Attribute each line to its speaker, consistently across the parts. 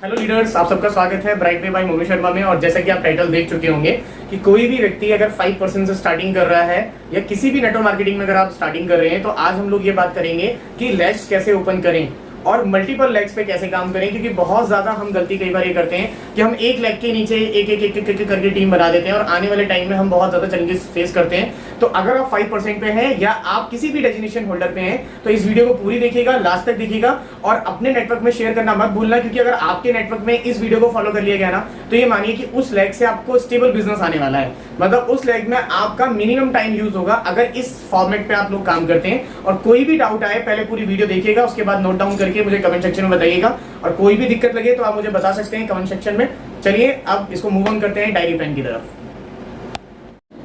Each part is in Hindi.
Speaker 1: हेलो लीडर्स, आप सबका स्वागत है bright way by Monu Sharma में। और जैसा कि आप टाइटल देख चुके होंगे कि कोई भी व्यक्ति अगर 5% से स्टार्टिंग कर रहा है या किसी भी नेटवर्क मार्केटिंग में अगर आप स्टार्टिंग कर रहे हैं, तो आज हम लोग ये बात करेंगे कि लेग्स कैसे ओपन करें और मल्टीपल लेग्स पे कैसे काम करें। क्योंकि बहुत ज्यादा हम गलती कई बार ये करते हैं कि हम एक लेग के नीचे एक एक एक एक करके टीम बना देते हैं और आने वाले टाइम में हम बहुत ज्यादा चैलेंजेस फेस करते हैं। तो अगर आप 5% पे हैं या आप किसी भी डेजिग्नेशन होल्डर पे हैं, तो इस वीडियो को पूरी देखिएगा, लास्ट तक देखिएगा और अपने नेटवर्क में शेयर करना मत भूलना। क्योंकि अगर आपके नेटवर्क में इस वीडियो को फॉलो कर लिया गया ना, तो ये मानिए कि उस लेग से आपको स्टेबल बिजनेस आने वाला है। मतलब उस लेग में आपका मिनिमम टाइम यूज होगा अगर इस फॉर्मेट पे आप लोग काम करते हैं। और कोई भी डाउट आए पहले पूरी वीडियो देखिएगा, उसके बाद नोट डाउन करके मुझे कमेंट सेक्शन में बताइएगा। और कोई भी दिक्कत लगे तो आप मुझे बता सकते हैं कमेंट सेक्शन में। चलिए अब इसको मूव ऑन करते हैं डायरी पेन की तरफ।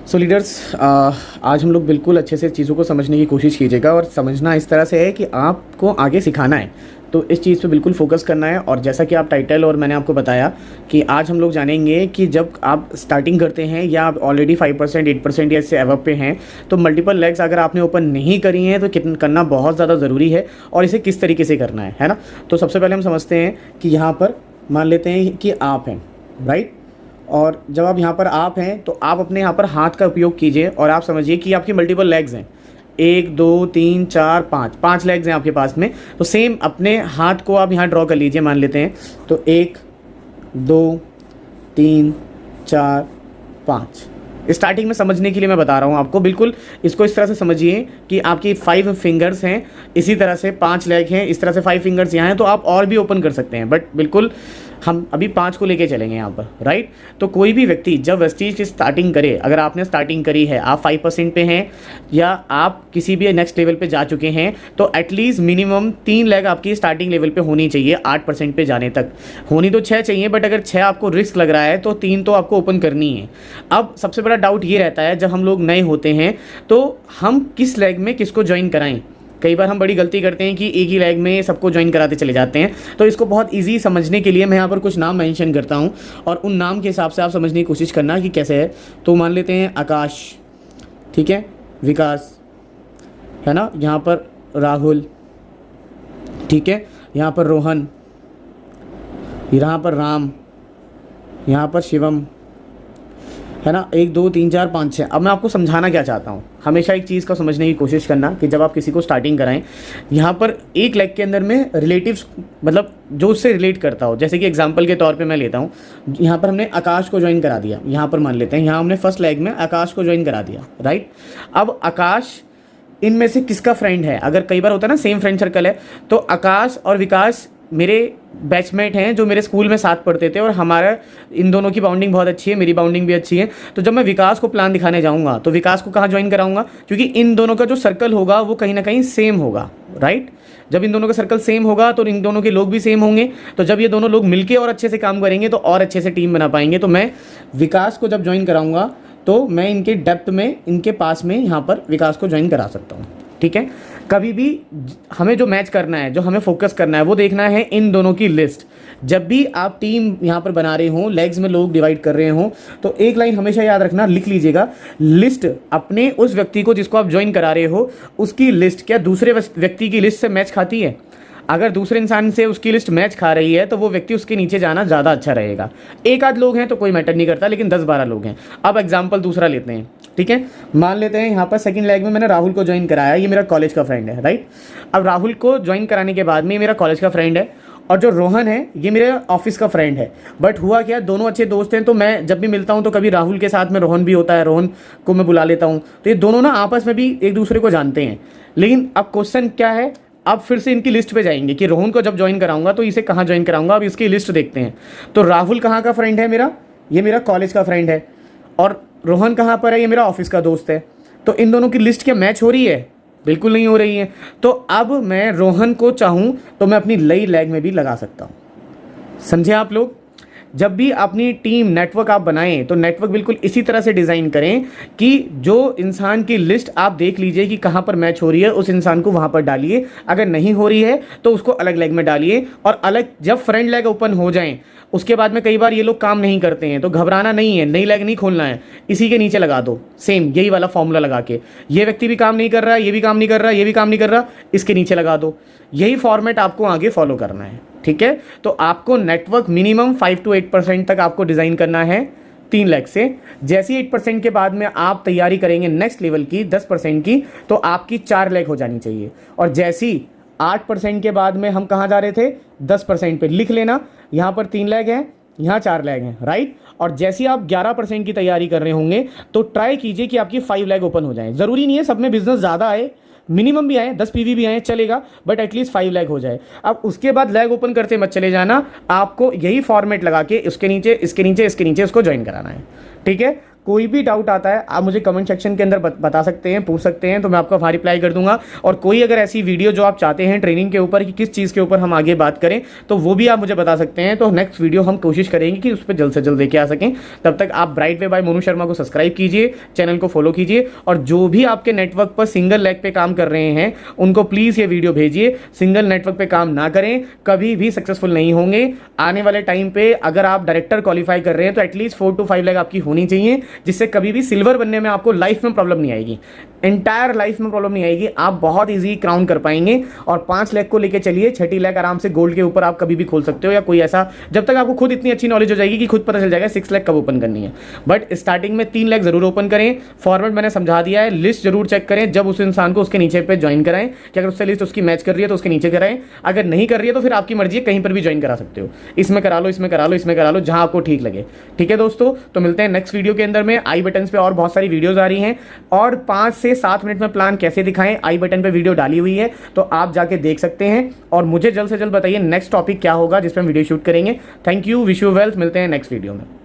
Speaker 1: सो लीडर्स, आज हम लोग बिल्कुल अच्छे से चीज़ों को समझने की कोशिश कीजिएगा और समझना इस तरह से है कि आपको आगे सिखाना है, तो इस चीज़ पे बिल्कुल फोकस करना है। और जैसा कि आप टाइटल और मैंने आपको बताया कि आज हम लोग जानेंगे कि जब आप स्टार्टिंग करते हैं या आप ऑलरेडी 5%, 8% या इससे अबव पे हैं, तो मल्टीपल लेग्स अगर आपने ओपन नहीं करी हैं तो कितना करना बहुत ज़्यादा ज़रूरी है और इसे किस तरीके से करना है ना। तो सबसे पहले हम समझते हैं कि यहाँ पर मान लेते हैं कि आप हैं, राइट। और जब आप यहाँ पर आप हैं तो आप अपने यहाँ पर हाथ का उपयोग कीजिए और आप समझिए कि आपकी मल्टीपल लेग्स हैं, 1 2 3 4 5 लेग्स हैं आपके पास में। तो सेम अपने हाथ को आप यहाँ ड्रॉ कर लीजिए, मान लेते हैं तो 1 2 3 4 5। स्टार्टिंग में समझने के लिए मैं बता रहा हूँ आपको, बिल्कुल इसको इस तरह से समझिए कि आपकी 5 फिंगर्स हैं, इसी तरह से 5 लेग हैं, इस तरह से 5 फिंगर्स यहाँ हैं। तो आप और भी ओपन कर सकते हैं, बट बिल्कुल हम अभी 5 को लेके चलेंगे यहाँ पर, राइट। तो कोई भी व्यक्ति जब वेस्टीज की स्टार्टिंग करे, अगर आपने स्टार्टिंग करी है, आप 5% पे हैं या आप किसी भी नेक्स्ट लेवल पे जा चुके हैं, तो एटलीस्ट मिनिमम 3 लेग आपकी स्टार्टिंग लेवल पे होनी चाहिए 8% पे जाने तक। होनी तो 6 चाहिए, बट अगर 6 आपको रिस्क लग रहा है तो 3 तो आपको ओपन करनी है। अब सबसे बड़ा डाउट ये रहता है, जब हम लोग नए होते हैं तो हम किस लेग में किसको ज्वाइन कराएं। कई बार हम बड़ी गलती करते हैं कि एक ही लेग में सबको ज्वाइन कराते चले जाते हैं। तो इसको बहुत इजी समझने के लिए मैं यहाँ पर कुछ नाम मेंशन करता हूँ और उन नाम के हिसाब से आप समझने की कोशिश करना कि कैसे है। तो मान लेते हैं आकाश, ठीक है, विकास है ना, यहाँ पर राहुल, ठीक है, यहाँ पर रोहन, यहाँ पर राम, यहाँ पर शिवम, है ना। 1 2 3 4 5 6। अब मैं आपको समझाना क्या चाहता हूँ, हमेशा एक चीज़ को समझने की कोशिश करना कि जब आप किसी को स्टार्टिंग कराएं, यहाँ पर एक लेग के अंदर में रिलेटिव्स, मतलब जो उससे रिलेट करता हो। जैसे कि एग्जांपल के तौर पे मैं लेता हूँ, यहाँ पर हमने आकाश को ज्वाइन करा दिया, यहाँ पर मान लेते हैं यहाँ हमने फर्स्ट लेग में आकाश को ज्वाइन करा दिया, राइट। अब आकाश इनमें से किसका फ्रेंड है? अगर कई बार होता है ना सेम फ्रेंड सर्कल है, तो आकाश और विकास मेरे बैचमेट हैं जो मेरे स्कूल में साथ पढ़ते थे और हमारा इन दोनों की बाउंडिंग बहुत अच्छी है, मेरी बाउंडिंग भी अच्छी है। तो जब मैं विकास को प्लान दिखाने जाऊंगा तो विकास को कहाँ ज्वाइन कराऊंगा? क्योंकि इन दोनों का जो सर्कल होगा वो कहीं ना कहीं सेम होगा, राइट। जब इन दोनों का सर्कल सेम होगा तो इन दोनों के लोग भी सेम होंगे। तो जब ये दोनों लोग मिलके और अच्छे से काम करेंगे तो और अच्छे से टीम बना पाएंगे। तो मैं विकास को जब ज्वाइन कराऊंगा तो मैं इनके डेप्थ में, इनके पास में यहाँ पर विकास को ज्वाइन करा सकता हूँ, ठीक है। कभी भी हमें जो मैच करना है, जो हमें फोकस करना है, वो देखना है इन दोनों की लिस्ट। जब भी आप टीम यहाँ पर बना रहे हो, लेग्स में लोग डिवाइड कर रहे हो, तो एक लाइन हमेशा याद रखना, लिख लीजिएगा, लिस्ट अपने उस व्यक्ति को जिसको आप ज्वाइन करा रहे हो उसकी लिस्ट क्या दूसरे व्यक्ति की लिस्ट से मैच खाती है? अगर दूसरे इंसान से उसकी लिस्ट मैच खा रही है तो वो व्यक्ति उसके नीचे जाना ज़्यादा अच्छा रहेगा। एक आध लोग हैं तो कोई मैटर नहीं करता, लेकिन 10-12 लोग हैं। अब एग्जांपल दूसरा लेते हैं, ठीक है। मान लेते हैं यहाँ पर सेकंड लेग में मैंने राहुल को ज्वाइन कराया, ये मेरा कॉलेज का फ्रेंड है, राइट। अब राहुल को ज्वाइन कराने के बाद में मेरा कॉलेज का फ्रेंड है और जो रोहन है ये मेरे ऑफिस का फ्रेंड है। बट हुआ क्या, दोनों अच्छे दोस्त हैं, तो मैं जब भी मिलता हूँ तो कभी राहुल के साथ में रोहन भी होता है, रोहन को मैं बुला लेता हूँ। तो ये दोनों ना आपस में भी एक दूसरे को जानते हैं। लेकिन अब क्वेश्चन क्या है, अब फिर से इनकी लिस्ट पे जाएंगे कि रोहन को जब ज्वाइन कराऊंगा तो इसे कहाँ ज्वाइन कराऊंगा। अब इसकी लिस्ट देखते हैं। तो राहुल कहाँ का फ्रेंड है मेरा? ये मेरा कॉलेज का फ्रेंड है। और रोहन कहाँ पर है? ये मेरा ऑफिस का दोस्त है। तो इन दोनों की लिस्ट क्या मैच हो रही है? बिल्कुल नहीं हो रही है। तो अब मैं रोहन को चाहूँ तो मैं अपनी नई लेग में भी लगा सकता हूँ। समझे आप लोग? जब भी अपनी टीम नेटवर्क आप बनाएं तो नेटवर्क बिल्कुल इसी तरह से डिज़ाइन करें कि जो इंसान की लिस्ट आप देख लीजिए कि कहाँ पर मैच हो रही है, उस इंसान को वहाँ पर डालिए। अगर नहीं हो रही है तो उसको अलग लेग में डालिए। और अलग जब फ्रंट लेग ओपन हो जाएं उसके बाद में कई बार ये लोग काम नहीं करते हैं तो घबराना नहीं है, नई लेग नहीं खोलना है, इसी के नीचे लगा दो। सेम यही वाला फॉर्मूला लगा के, ये व्यक्ति भी काम नहीं कर रहा है, ये भी काम नहीं कर रहा, ये भी काम नहीं कर रहा, इसके नीचे लगा दो। यही फॉर्मेट आपको आगे फॉलो करना है, ठीक है। तो आपको नेटवर्क मिनिमम 5 to 8% तक आपको डिज़ाइन करना है 3 लाख से। जैसे ही 8% के बाद में आप तैयारी करेंगे नेक्स्ट लेवल की 10% की, तो आपकी 4 लाख हो जानी चाहिए। और जैसी 8% के बाद में हम कहाँ जा रहे थे, 10% पे लिख लेना, यहाँ पर 3 लाख है, यहाँ 4 लाख है, राइट। और जैसे ही आप 11% की तैयारी कर रहे होंगे तो ट्राई कीजिए कि आपकी 5 लाख ओपन हो जाए। ज़रूरी नहीं है सब में बिजनेस ज़्यादा आए, मिनिमम भी आए, 10 पीवी भी आए चलेगा, बट एटलीस्ट 5 लाख हो जाए। अब उसके बाद लैग ओपन करते मत चले जाना, आपको यही फॉर्मेट लगा के इसके नीचे इसके नीचे इसके नीचे उसको ज्वाइन कराना है, ठीक है। कोई भी डाउट आता है आप मुझे कमेंट सेक्शन के अंदर बता सकते हैं, पूछ सकते हैं, तो मैं आपको वहाँ रिप्लाई कर दूंगा। और कोई अगर ऐसी वीडियो जो आप चाहते हैं ट्रेनिंग के ऊपर कि किस चीज़ के ऊपर हम आगे बात करें, तो वो भी आप मुझे बता सकते हैं। तो नेक्स्ट वीडियो हम कोशिश करेंगे कि उस पर जल्द से जल्द लेके आ सकें। तब तक आप bright way by Monu Sharma को सब्सक्राइब कीजिए, चैनल को फॉलो कीजिए, और जो भी आपके नेटवर्क पर सिंगल लेग पे काम कर रहे हैं उनको प्लीज़ ये वीडियो भेजिए। सिंगल नेटवर्क पे काम ना करें, कभी भी सक्सेसफुल नहीं होंगे। आने वाले टाइम पे अगर आप डायरेक्टर क्वालिफाई कर रहे हैं तो एटलीस्ट 4 to 5 लाख आपकी होनी चाहिए, जिससे कभी भी सिल्वर बनने में आपको लाइफ में प्रॉब्लम नहीं आएगी, एंटायर लाइफ में प्रॉब्लम नहीं आएगी। आप बहुत इजी क्राउन कर पाएंगे। और 5 लाख को लेके चलिए, 6 लाख आराम से गोल्ड के ऊपर आप कभी भी खोल सकते हो, या कोई ऐसा, जब तक आपको खुद इतनी अच्छी नॉलेज हो जाएगी कि खुद पता चल जाएगा 6 लाख कब ओपन करनी है। बट स्टार्टिंग में 3 लाख जरूर ओपन करें। फॉर्मेट मैंने समझा दिया है, लिस्ट जरूर चेक करें जब उस इंसान को उसके नीचे पे ज्वाइन कराएं, कि अगर उससे लिस्ट उसकी मैच कर रही है तो उसके नीचे कराएं, अगर नहीं कर रही है तो फिर आपकी मर्जी है, कहीं पर भी ज्वाइन करा सकते हो, इसमें करा लो, इसमें करा लो, इसमें करा लो, जहां आपको ठीक लगे, ठीक है दोस्तों। तो मिलते हैं नेक्स्ट वीडियो के अंदर में। आई बटन पे और बहुत सारी वीडियोस आ रही हैं, और 5 से 7 मिनट में प्लान कैसे दिखाएं आई बटन पे वीडियो डाली हुई है, तो आप जाके देख सकते हैं। और मुझे जल्द से जल्द बताइए नेक्स्ट टॉपिक क्या होगा जिस पर हम वीडियो शूट करेंगे। Thank you, wish you wealth, मिलते हैं नेक्स्ट वीडियो में।